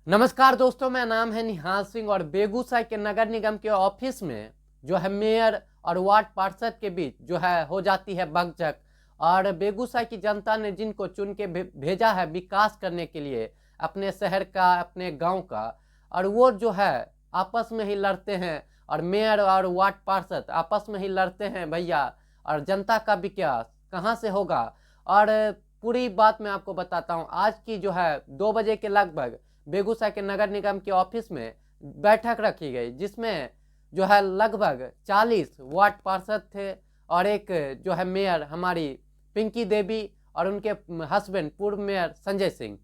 नमस्कार दोस्तों, मेरा नाम है निहाल सिंह और बेगूसराय के नगर निगम के ऑफिस में जो है मेयर और वार्ड पार्षद के बीच जो है हो जाती है बकझक। और बेगूसराय की जनता ने जिनको चुन के भेजा है विकास करने के लिए अपने शहर का, अपने गांव का, और वो जो है आपस में ही लड़ते हैं और मेयर और वार्ड पार्षद आपस में ही लड़ते हैं भैया। और जनता का विकास कहाँ से होगा? और पूरी बात मैं आपको बताता हूँ। आज की जो है 2 बजे के लगभग बेगूसराय के नगर निगम के ऑफिस में बैठक रखी गई, जिसमें जो है लगभग 40 वार्ड पार्षद थे और एक जो है मेयर हमारी पिंकी देवी और उनके हस्बैंड पूर्व मेयर संजय सिंह।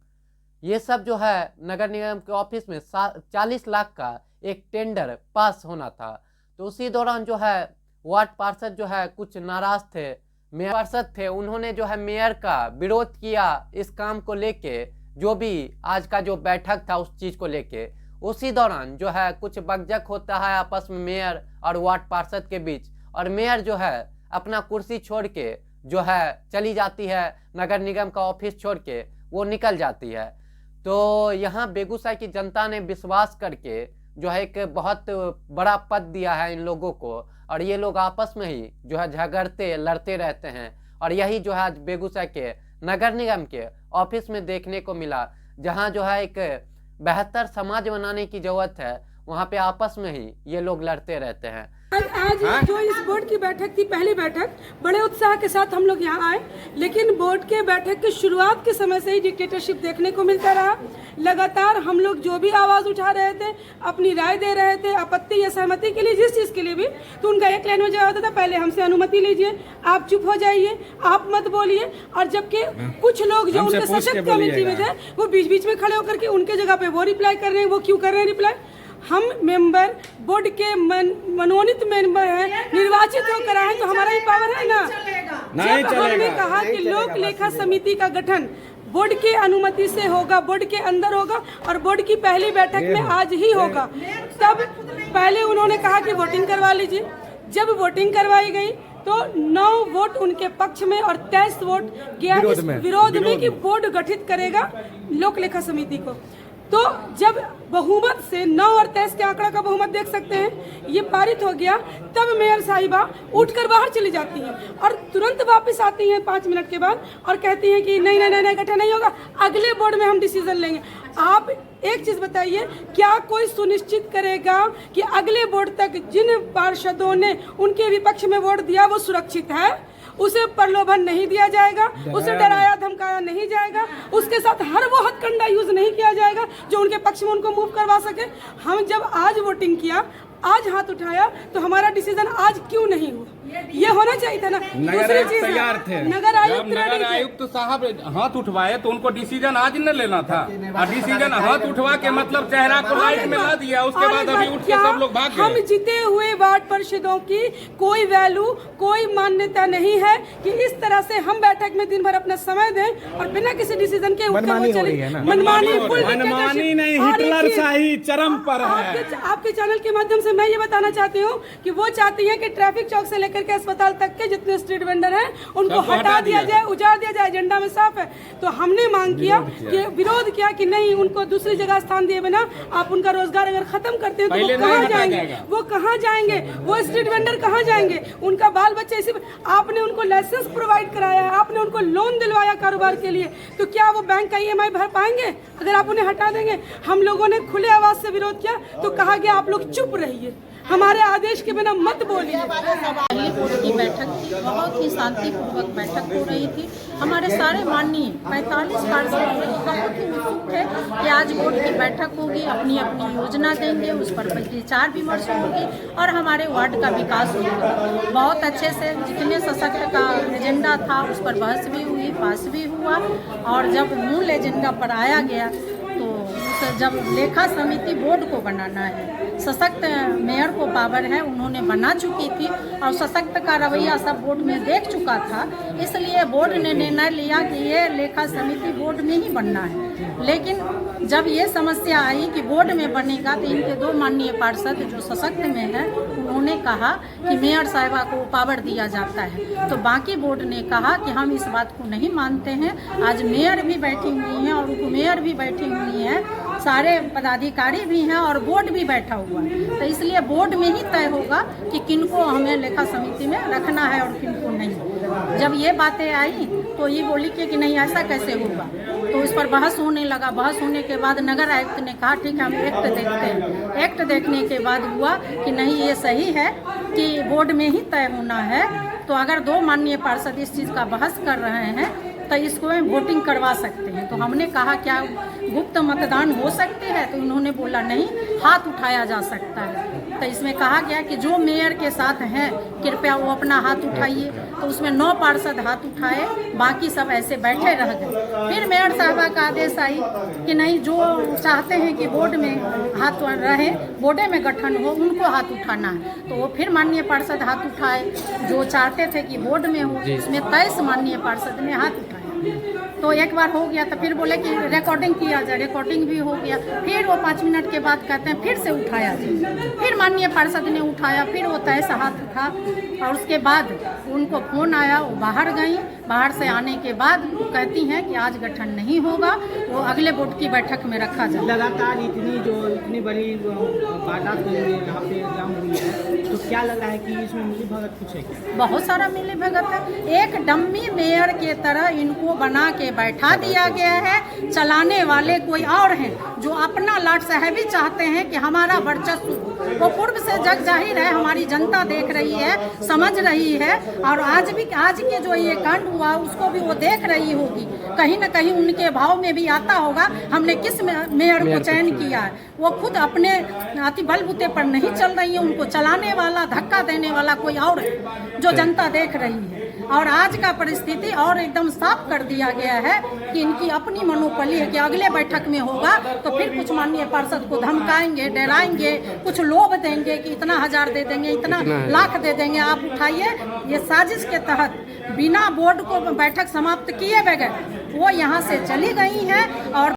ये सब जो है नगर निगम के ऑफिस में 40 लाख का एक टेंडर पास होना था। तो उसी दौरान जो है वार्ड पार्षद जो है कुछ नाराज थे। मेयर पार्षद थे, उन्होंने जो है मेयर का विरोध किया इस काम को लेके, जो भी आज का जो बैठक था उस चीज को लेके। उसी दौरान जो है कुछ बकझक होता है आपस में मेयर और वार्ड पार्षद के बीच, और मेयर जो है अपना कुर्सी छोड़ के जो है चली जाती है, नगर निगम का ऑफिस छोड़ के वो निकल जाती है। तो यहाँ बेगूसराय की जनता ने विश्वास करके जो है एक बहुत बड़ा पद दिया है इन लोगों को, और ये लोग आपस में ही जो है झगड़ते लड़ते रहते हैं। और यही जो है आज बेगूसराय के नगर निगम के ऑफिस में देखने को मिला, जहां जो है एक बेहतर समाज बनाने की जरूरत है, वहां पे आपस में ही ये लोग लड़ते रहते हैं। आज जो इस बोर्ड की बैठक थी, पहली बैठक, बड़े उत्साह के साथ हम लोग यहाँ आए, लेकिन बोर्ड के बैठक की शुरुआत के समय से ही डिक्टेटरशिप देखने को मिलता रहा। लगातार हम लोग जो भी आवाज उठा रहे थे, अपनी राय दे रहे थे, आपत्ति या सहमति के लिए, जिस चीज के लिए भी, तो उनका एक लाइन में जवाब होता था, पहले हमसे अनुमति लीजिए, आप चुप हो जाइए, आप मत बोलिए। और जबकि कुछ लोग जो उनके सशक्त कमेटी में थे, वो बीच बीच में खड़े होकर के उनके जगह पे वो रिप्लाई कर रहे हैं। वो क्यों कर रहे हैं रिप्लाई? हम मेंबर बोर्ड के मनोनीत मेंबर हैं, निर्वाचित होकर आए, तो हमारा ही पावर है ना। जब हमने कहा कि लोक लेखा समिति का गठन बोर्ड के अनुमति से होगा, बोर्ड के अंदर होगा, और बोर्ड की पहली बैठक में आज ही होगा, तब पहले उन्होंने कहा कि वोटिंग करवा लीजिए। जब वोटिंग करवाई गई तो 9 वोट उनके पक्ष में और 23 वोट गया इस विरोध में कि बोर्ड गठित करेगा लोक लेखा समिति को। तो जब बहुमत से 9 और 23 के आंकड़ा का बहुमत देख सकते हैं, ये पारित हो गया, तब मेयर साहिबा उठकर बाहर चली जाती हैं और तुरंत वापस आती हैं 5 मिनट के बाद और कहती हैं कि नहीं नहीं नहीं, नहीं गठन नहीं होगा, अगले बोर्ड में हम डिसीजन लेंगे। आप एक चीज बताइए, क्या कोई सुनिश्चित करेगा कि अगले बोर्ड तक जिन पार्षदों ने उनके विपक्ष में वोट दिया वो सुरक्षित है? उसे प्रलोभन नहीं दिया जाएगा, उसे डराया धमकाया नहीं जाएगा, उसके साथ हर वो हथकंडा यूज नहीं किया जाएगा जो उनके पक्ष में उनको मूव करवा सके। हम जब आज वोटिंग किया, आज हाथ उठाया, तो हमारा डिसीजन आज क्यों नहीं हुआ? ये होना चाहिए था ना। नगर आयुक्त तैयार थे, नगर आयुक्त साहब हाथ उठवाए तो उनको डिसीजन आज न लेना था। और डिसीजन हाथ उठवा के मतलब चेहरा को लाइट में ला दिया, उसके बाद अभी उठ के सब लोग भाग गए। हम जीते हुए वार्ड पार्षदों की कोई वैल्यू, कोई मान्यता नहीं है कि इस तरह से हम बैठक में दिन भर अपना समय दें और बिना किसी डिसीजन के मनमानी नहीं, हिटलरशाही चरम पर है। आपके चैनल के माध्यम से मैं ये बताना चाहती हूँ कि वो चाहती है कि ट्रैफिक चौक से लेकर के अस्पताल तक के जितने स्ट्रीट वेंडर हैं उनको हटा दिया जाए, उजाड़ दिया जाए। एजेंडा में साफ है। तो हमने मांग किया कि विरोध किया कि नहीं, उनको दूसरी जगह स्थान दिए बिना आप उनका रोजगार अगर खत्म करते हैं तो वो कहाँ जाएंगे? वो कहाँ जाएंगे? वो स्ट्रीट वेंडर कहाँ जाएंगे? उनका बाल बच्चे इसी। आपने उनको लाइसेंस प्रोवाइड कराया है, आपने उनको लोन दिलवाया कारोबार के लिए, तो क्या वो बैंक का EMI भर पाएंगे अगर आप उन्हें हटा देंगे? हम लोगों ने खुले आवाज से विरोध किया तो कहा गया आप लोग चुप रहिए, हमारे आदेश के बिना मत बोलिए। बोर्ड की बैठक थी, बहुत ही शांतिपूर्वक बैठक हो रही थी। हमारे सारे माननीय 45 पार्षद बहुत ही उत्सुक थे कि आज बोर्ड की बैठक होगी, अपनी अपनी योजना देंगे, उस पर विचार विमर्श होगी और हमारे वार्ड का विकास होगा। बहुत अच्छे से जितने सशक्त का एजेंडा था उस पर बहस भी हुई, पास भी हुआ। और जब मूल एजेंडा पर आया गया तो जब लेखा समिति बोर्ड को बनाना है, सशक्त मेयर को पावर है, उन्होंने बना चुकी थी और सशक्त का रवैया सब बोर्ड में देख चुका था, इसलिए बोर्ड ने निर्णय लिया कि ये लेखा समिति बोर्ड में ही बनना है। लेकिन जब ये समस्या आई कि बोर्ड में बनेगा तो इनके 2 माननीय पार्षद जो सशक्त में है उन्होंने कहा कि मेयर साहिबा को पावर दिया जाता है, तो बाकी बोर्ड ने कहा कि हम इस बात को नहीं मानते हैं। आज मेयर भी बैठी हुई हैं और उप मेयर भी बैठी हुई हैं, सारे पदाधिकारी भी हैं और बोर्ड भी बैठा हुआ है। तो इसलिए बोर्ड में ही तय होगा कि किनको हमें लेखा समिति में रखना है और किनको नहीं। जब ये बातें आई तो ये बोली कि नहीं ऐसा कैसे होगा, तो इस पर बहस होने लगा। बहस होने के बाद नगर आयुक्त ने कहा ठीक है हम एक्ट देखते हैं। एक्ट देखने के बाद हुआ कि नहीं ये सही है कि बोर्ड में ही तय होना है। तो अगर 2 माननीय पार्षद इस चीज़ का बहस कर रहे हैं तो इसको वोटिंग करवा सकते हैं। तो हमने कहा क्या गुप्त मतदान हो सकते हैं, तो उन्होंने बोला नहीं, हाथ उठाया जा सकता है। तो इसमें कहा गया कि जो मेयर के साथ हैं कृपया वो अपना हाथ उठाइए। तो उसमें 9 पार्षद हाथ उठाए, बाकी सब ऐसे बैठे रह गए। फिर मेयर साहबा का आदेश आई कि नहीं, जो चाहते हैं कि बोर्ड में हाथ रहे, बोर्डे में गठन हो, उनको हाथ उठाना है। तो वो फिर माननीय पार्षद हाथ उठाए, जो चाहते थे कि बोर्ड में हो। उसमें 23 माननीय पार्षद ने हाथ उठाया। तो एक बार हो गया तो फिर बोले कि रिकॉर्डिंग किया जाए, रिकॉर्डिंग भी हो गया। फिर वो 5 मिनट के बाद कहते हैं फिर से उठाया जाए। फिर माननीय पार्षद ने उठाया, फिर वो तय से हाथ उठा और उसके बाद उनको फोन आया, वो बाहर गई। बाहर से आने के बाद वो कहती हैं कि आज गठन नहीं होगा, वो अगले बोर्ड की बैठक में रखा जाए। लगातार इतनी बड़ी वारदात यहाँ पे जाम हुई है, तो क्या लग रहा है कि इसमें मिली भगत कुछ है क्या? बहुत सारा मिली भगत है। एक डम्मी मेयर के तरह इनको बना के बैठा दिया गया है। चलाने वाले कोई और हैं जो अपना लाट साहबी चाहते हैं कि हमारा वर्चस्व, वो पूर्व से जग जाहिर है, हमारी जनता देख रही है, समझ रही है। और आज के जो ये कांड हुआ उसको भी वो देख रही होगी। कहीं ना कहीं उनके भाव में भी आता होगा हमने किस मेयर को चयन किया है। वो खुद अपने अति बलबूते पर नहीं चल रही है, उनको चलाने वाला, धक्का देने वाला कोई और है जो जनता देख रही है। और आज का परिस्थिति और एकदम साफ कर दिया गया है कि इनकी अपनी मनोबली है कि अगले बैठक में होगा तो फिर कुछ माननीय पार्षद को धमकाएंगे, डराएंगे, कुछ लोभ देंगे कि इतना 1000 दे देंगे, इतना लाख दे देंगे, आप उठाइए। ये साजिश के तहत बिना बोर्ड को बैठक समाप्त किए बगैर वो यहाँ से चली गई हैं और